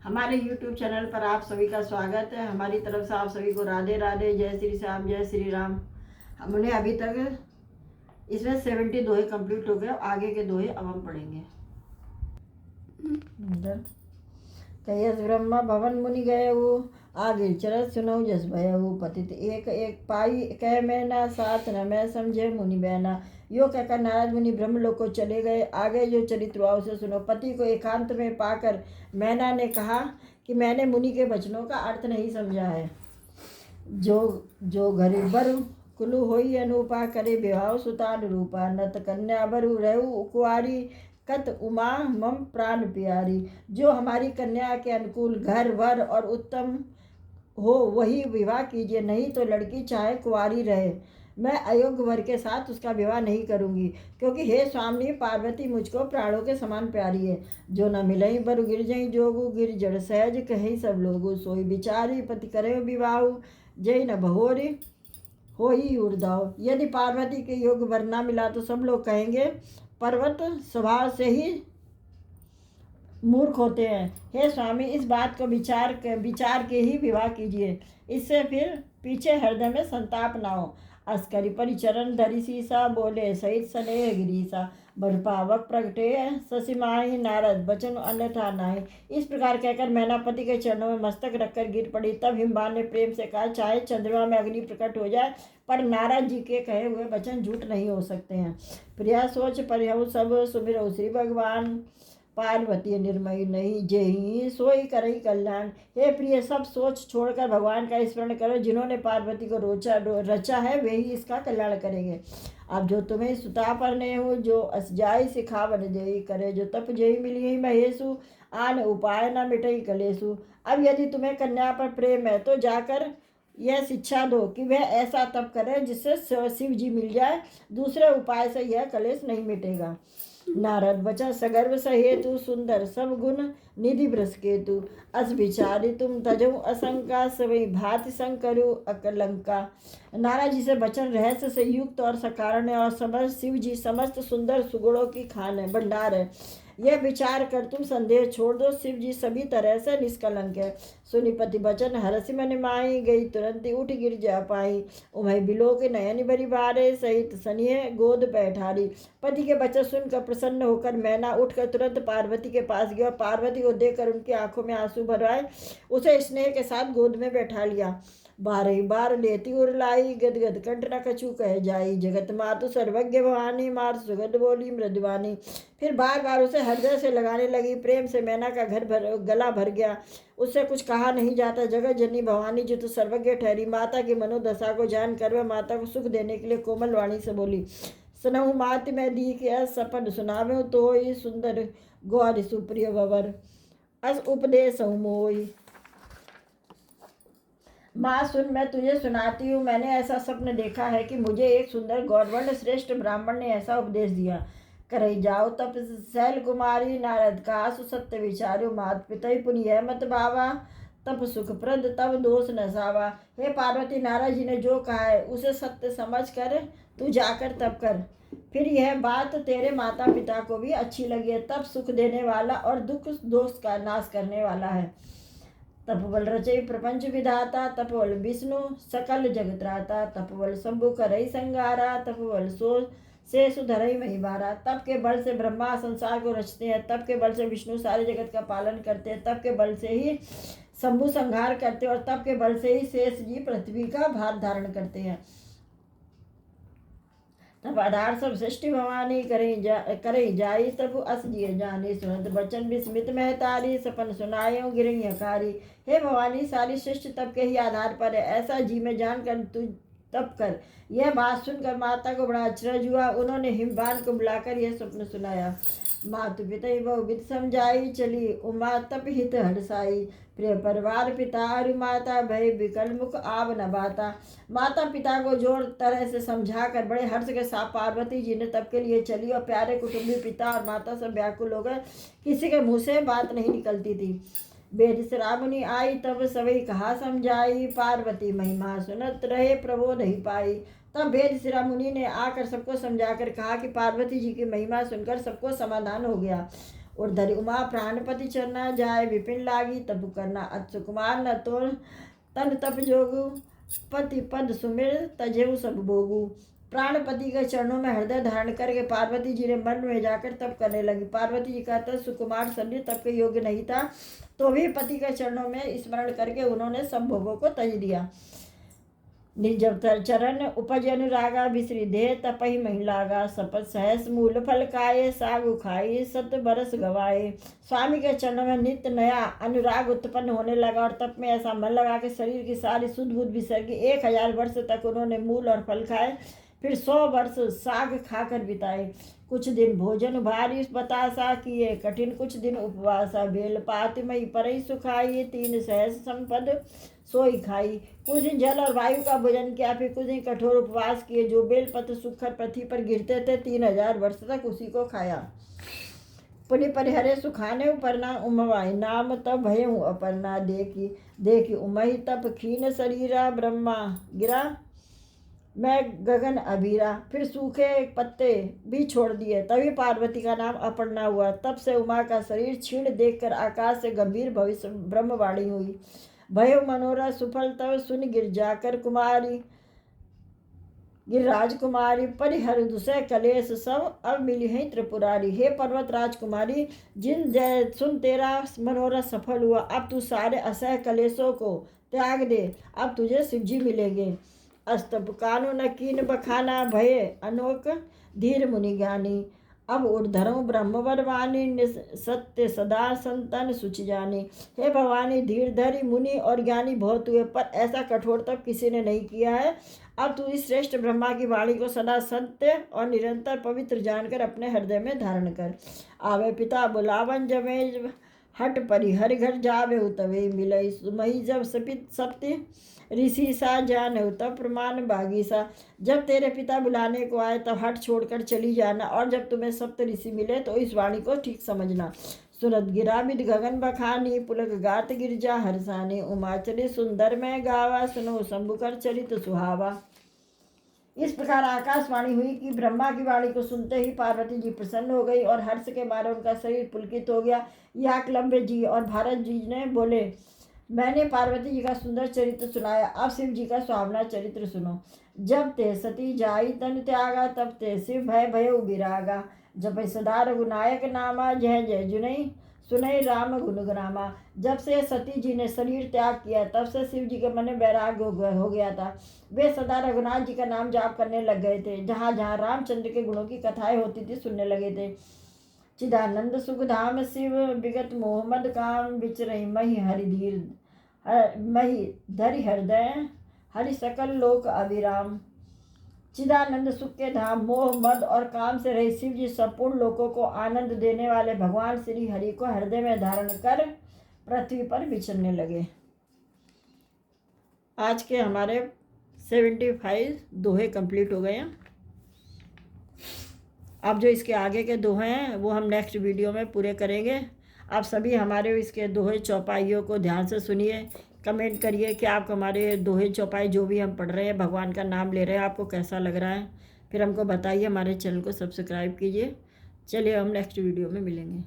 हमारे YouTube channel पर आप सभी का स्वागत है। हमारी तरफ से आप सभी को राधे राधे, जय श्री श्याम, जय श्री राम। हमने अभी तक इसमें 70 दोहे कंप्लीट हो गए। आगे के दोहे अब हम पढ़ेंगे। कयस ब्रह्मा भवन मुनि गए वो, आगे चरत सुनऊ जस भयऊ। पतित एक एक पाई कह मैना, साथ न मैं समझे मुनि बहना। यो कहकर नारद मुनि ब्रह्मलोक को चले गए। आगे जो चरित्र हुआ उसे सुनो। पति को एकांत में पाकर मैना ने कहा कि मैंने मुनि के वचनों का अर्थ नहीं समझा है। जो जो गरीबर कुलु होई अनुपा, करे विवाह सुतान रूपा। नत कन्या बरु रहु कुआरी, कत उमा मम प्राण प्यारी। जो हमारी कन्या के अनुकूल घर वर और उत्तम हो वही विवाह कीजिए, नहीं तो लड़की चाहे कुंवारी रहे, मैं अयोग्य वर के साथ उसका विवाह नहीं करूंगी। क्योंकि हे स्वामी पार्वती मुझको प्राणों के समान प्यारी है। जो न मिलई बरु गिर जई जोगु, गिर जड़ सहज कही सब लोगु। सोई बिचारी पति करे विवाह, जय न बहोरी हो ही उर्दाव। यदि पार्वती के योग्य वर न मिला तो सब लोग कहेंगे पर्वत स्वभाव से ही मूर्ख होते हैं। हे स्वामी इस बात को विचार के ही विवाह कीजिए, इससे फिर पीछे हृदय में संताप ना हो। अस्करी परिचरण धरी सीसा, बोले सहित स्नेह गिरीसा। बरपावक प्रगटे ससिमाही, नारद बचन अन्यथा नाहि। इस प्रकार कहकर मैनापति के चरणों में मस्तक रखकर गिर पड़ी। तब हिमवान ने प्रेम से कहा, चाहे चंद्रमा में अग्नि प्रकट हो जाए पर नारद जी के कहे हुए वचन झूठ नहीं हो सकते हैं। प्रिया सोच परिहु सब, सुमिरौ श्री भगवान। पार्वती निर्मयी नहीं, जेहि सोई करई कल्याण। हे प्रिय, सब सोच छोड़कर भगवान का स्मरण करो। जिन्होंने पार्वती को रचा है वे ही इसका कल्याण करेंगे। अब जो तुम्हें सुता पर ने हो, जो अस जाई सिखावन जयी करे। जो तप जयी मिली महेशु, आन उपाय न मिटई कलेशु। अब यदि तुम्हें कन्या पर प्रेम है तो जाकर यह शिक्षा दो कि वह ऐसा तप करे जिससे शिव जी मिल जाए। दूसरे उपाय से यह कलेश नहीं मिटेगा। नारद बचा सगर्व सहेतु, सुंदर सब गुण निधि भ्रस केतु। अस विचारी तुम तजऊ असंका, सवै भाति संकरु अकलंका। नारद जी से वचन रहस्य से युक्त और सकारण है, और समस्त शिव जी समस्त सुंदर सुगुणों की खान है, भंडार है। यह विचार कर तुम संदेह छोड़ दो, शिव जी सभी तरह से निष्कलंक है। सुनिपति बचन हरसि मन माई, गई तुरंत उठ गिर जा पाई। उमय बिलो के नयन बरी बारे, सहित सनिह गोद बैठारी। पति के वचन सुनकर प्रसन्न होकर मैना उठकर तुरंत पार्वती के पास गया। पार्वती को देखकर उनकी आंखों में आंसू भर आए, उसे स्नेह के साथ गोद में बैठा लिया। बारह बार लेती उरलाई, गदगद कंठ न कछु कह जाई। जगत मातु सर्वज्ञ भवानी, मार सुगंध बोली मृदुवानी। फिर बार बार उसे हृदय से लगाने लगी। प्रेम से मैना का गला भर गया। उससे कुछ कहा नहीं जाता। जगत जननी भवानी जी तो सर्वज्ञ ठहरी। माता की मनोदशा को जानकर वह माता को सुख देने के लिए कोमल वाणी से बोली, सुनहु मात मैं दी के सपन सुनावे, तो ही सुंदर गौर सुप्रिय वर अस उपदेश मोई। माँ सुन, मैं तुझे सुनाती हूँ। मैंने ऐसा स्वप्न देखा है कि मुझे एक सुंदर गौरवर्ण श्रेष्ठ ब्राह्मण ने ऐसा उपदेश दिया, करई जाओ तप शैल कुमारी। नारद का सत्य विचारो, मात पिता पुण्य मत बावा। तप सुखप्रद तब दोष न सावा। हे पार्वती, नारद जी ने जो कहा है उसे सत्य समझ कर तू जाकर तप कर। फिर यह बात तेरे माता पिता को भी अच्छी लगी है। तप सुख देने वाला और दुख दोष का नाश करने वाला है। तपबल रचय प्रपंच विधाता, तपबल विष्णु सकल जगत्राता। तपबल शंभु करई संगारा, तपबल से सुधरई महिबारा। तप के बल से ब्रह्मा संसार को रचते हैं, तप के बल से विष्णु सारे जगत का पालन करते हैं, तप के बल से ही शंभु संहार करते हैं, और तप के बल से ही शेष जी पृथ्वी का भार धारण करते हैं। तब आधार सब सृष्टि भवानी, करे जाई तब अस जिय जानी। सुनत बचन विस्मित महतारी, सपन सुनायो गिरई हकारी। हे भवानी, सारी सृष्टि तप के ही आधार पर है, ऐसा जी में जानकर तू तप कर। यह बात सुनकर माता को बड़ा आश्चर्य हुआ। उन्होंने हिमवान को बुलाकर यह स्वप्न सुनाया। मातु पिता बहुविध समझाई, चली उमा तप हित हर्षाई। प्रिय परिवार पिता अरु माता, भय विकल मुख आव न बाता। माता पिता को जोर तरह से समझा कर बड़े हर्ष के साथ पार्वती जी ने तप के लिए चली, और प्यारे कुटुंबी पिता और माता सब व्याकुल हो गए। किसी के मुँह से बात नहीं निकलती थी। वेद श्रावणी आई तब सभी कहा समझाई, पार्वती महिमा सुनत रहे प्रबोध ही पाई। तब वेद शिरोमणि ने आकर सबको समझाकर कहा कि पार्वती जी की महिमा सुनकर सबको समाधान हो गया। उर्धरि उमा प्राणपति चरना जाय विपिन लागी तब करना अच्यु कुमार न तो तन तप जोगु पति पद सुमिर तजेऊ सब भोगु। प्राणपति के चरणों में हृदय धारण करके पार्वती जी ने मन में जाकर तप करने लगी। पार्वती जी का तप सुकुमार शरीर तप के योग्य नहीं था, तो भी पति के चरणों में स्मरण करके उन्होंने सब भोगों को तज दिया। निजब चरण उपज अनुरागा बिसरी देह तपहि मही लागा सपत सहस मूल फल खाए सागु खाई सत बरस गवाए। स्वामी के चरणों में नित्य नया अनुराग उत्पन्न होने लगा और तप में ऐसा मन लगा कि शरीर की सारी शुद्ध बुद्ध बिसर गई। 1000 वर्ष तक उन्होंने मूल और फल खाए, फिर 100 वर्ष साग खाकर बिताए। कुछ दिन भोजन भारी बतासा किए, कठिन कुछ दिन उपवासा बेल पात मई परई सुखाई 3 सहस संपद सोई खाई। कुछ दिन जल और वायु का भोजन किया, फिर कुछ दिन कठोर उपवास किए। जो बेलपत्र सूखकर पृथ्वी पर गिरते थे 3000 वर्ष तक उसी को खाया। पुनि परिहरे सुखाने उपरना उमवाई नाम तब भय हूँ अपर्णा देखी देखी उमही तप खीन शरीरा ब्रह्मा गिरा मैं गगन अभीरा। फिर सूखे पत्ते भी छोड़ दिए, तभी पार्वती का नाम अपर्णा हुआ। तब से उमा का शरीर क्षीण देखकर आकाश से गंभीर भविष्य ब्रह्मवाणी हुई। भयो मनोरथ सुफल तब सुन गिर जाकर कुमारी गिरिराज कुमारी परिहर दुसह कलेश सब अब मिली है त्रिपुरारी। हे पर्वत राजकुमारी, जिन जय सुन तेरा मनोरथ सफल हुआ, अब तू सारे असह कलेशों को त्याग दे, अब तुझे शिवजी मिलेंगे। अस्तप कानु न कीन बखाना भये अनोक धीर मुनि ज्ञानी। अब उर्धरों ब्रह्मवर वाणी सत्य सदा संतन सुचि जानी। हे भवानी, धीर धरी मुनि और ज्ञानी बहुत हुए, पर ऐसा कठोर तप किसी ने नहीं किया है। अब तू इस श्रेष्ठ ब्रह्मा की वाणी को सदा सत्य और निरंतर पवित्र जानकर अपने हृदय में धारण कर। आवे पिता बुलावन जमे हट परिहर घर जावे तवे मिलई सुमही जब सप्ति ऋषि सा जान हो तब प्रमाण बागी सा। जब तेरे पिता बुलाने को आए तब हट छोड़कर चली जाना, और जब तुम्हें सप्त ऋषि मिले तो इस वाणी को ठीक समझना। सुरत गिराविद गगन बखानी पुलक गात गिरजा हरसानी। उमाचली सुंदर में गावा सुनो शंभुकर चरित सुहावा। इस प्रकार आकाशवाणी हुई कि ब्रह्मा की वाणी को सुनते ही पार्वती जी प्रसन्न हो गई और हर्ष के मारे उनका शरीर पुलकित हो गया। याकलंबे जी और भारत जी ने बोले, मैंने पार्वती जी का सुंदर चरित्र सुनाया, अब शिव जी का सुहावना चरित्र सुनो। जब ते सती जाई तन त्यागा तब ते शिव भय भय विरागा। जब सदा रघुनायक नामा जय जय जुनई सुनई राम गुणगुनामा। जब से सती जी ने शरीर त्याग किया तब से शिव जी के मन में वैराग्य हो गया था। वे सदा रघुनाथ जी का नाम जाप करने लग गए थे। जहाँ जहाँ रामचंद्र के गुणों की कथाएं होती थी सुनने लगे थे। चिदानंद सुखधाम शिव विगत मोहम्मद काम विचरई मही हरिधीर मही धरि हृदय हरि सकल लोक अभिराम। चिदानंद सुख के धाम मोह मद और काम से रहित शिव जी संपूर्ण लोकों को आनंद देने वाले भगवान श्री हरि को हृदय में धारण कर पृथ्वी पर विचरने लगे। आज के हमारे 75 दोहे कंप्लीट हो गए हैं। अब जो इसके आगे के दोहे हैं वो हम नेक्स्ट वीडियो में पूरे करेंगे। आप सभी हमारे इसके दोहे चौपाइयों को ध्यान से सुनिए, कमेंट करिए कि आपको हमारे दोहे चौपाई जो भी हम पढ़ रहे हैं, भगवान का नाम ले रहे हैं, आपको कैसा लग रहा है। फिर हमको बताइए, हमारे चैनल को सब्सक्राइब कीजिए। चलिए हम नेक्स्ट वीडियो में मिलेंगे।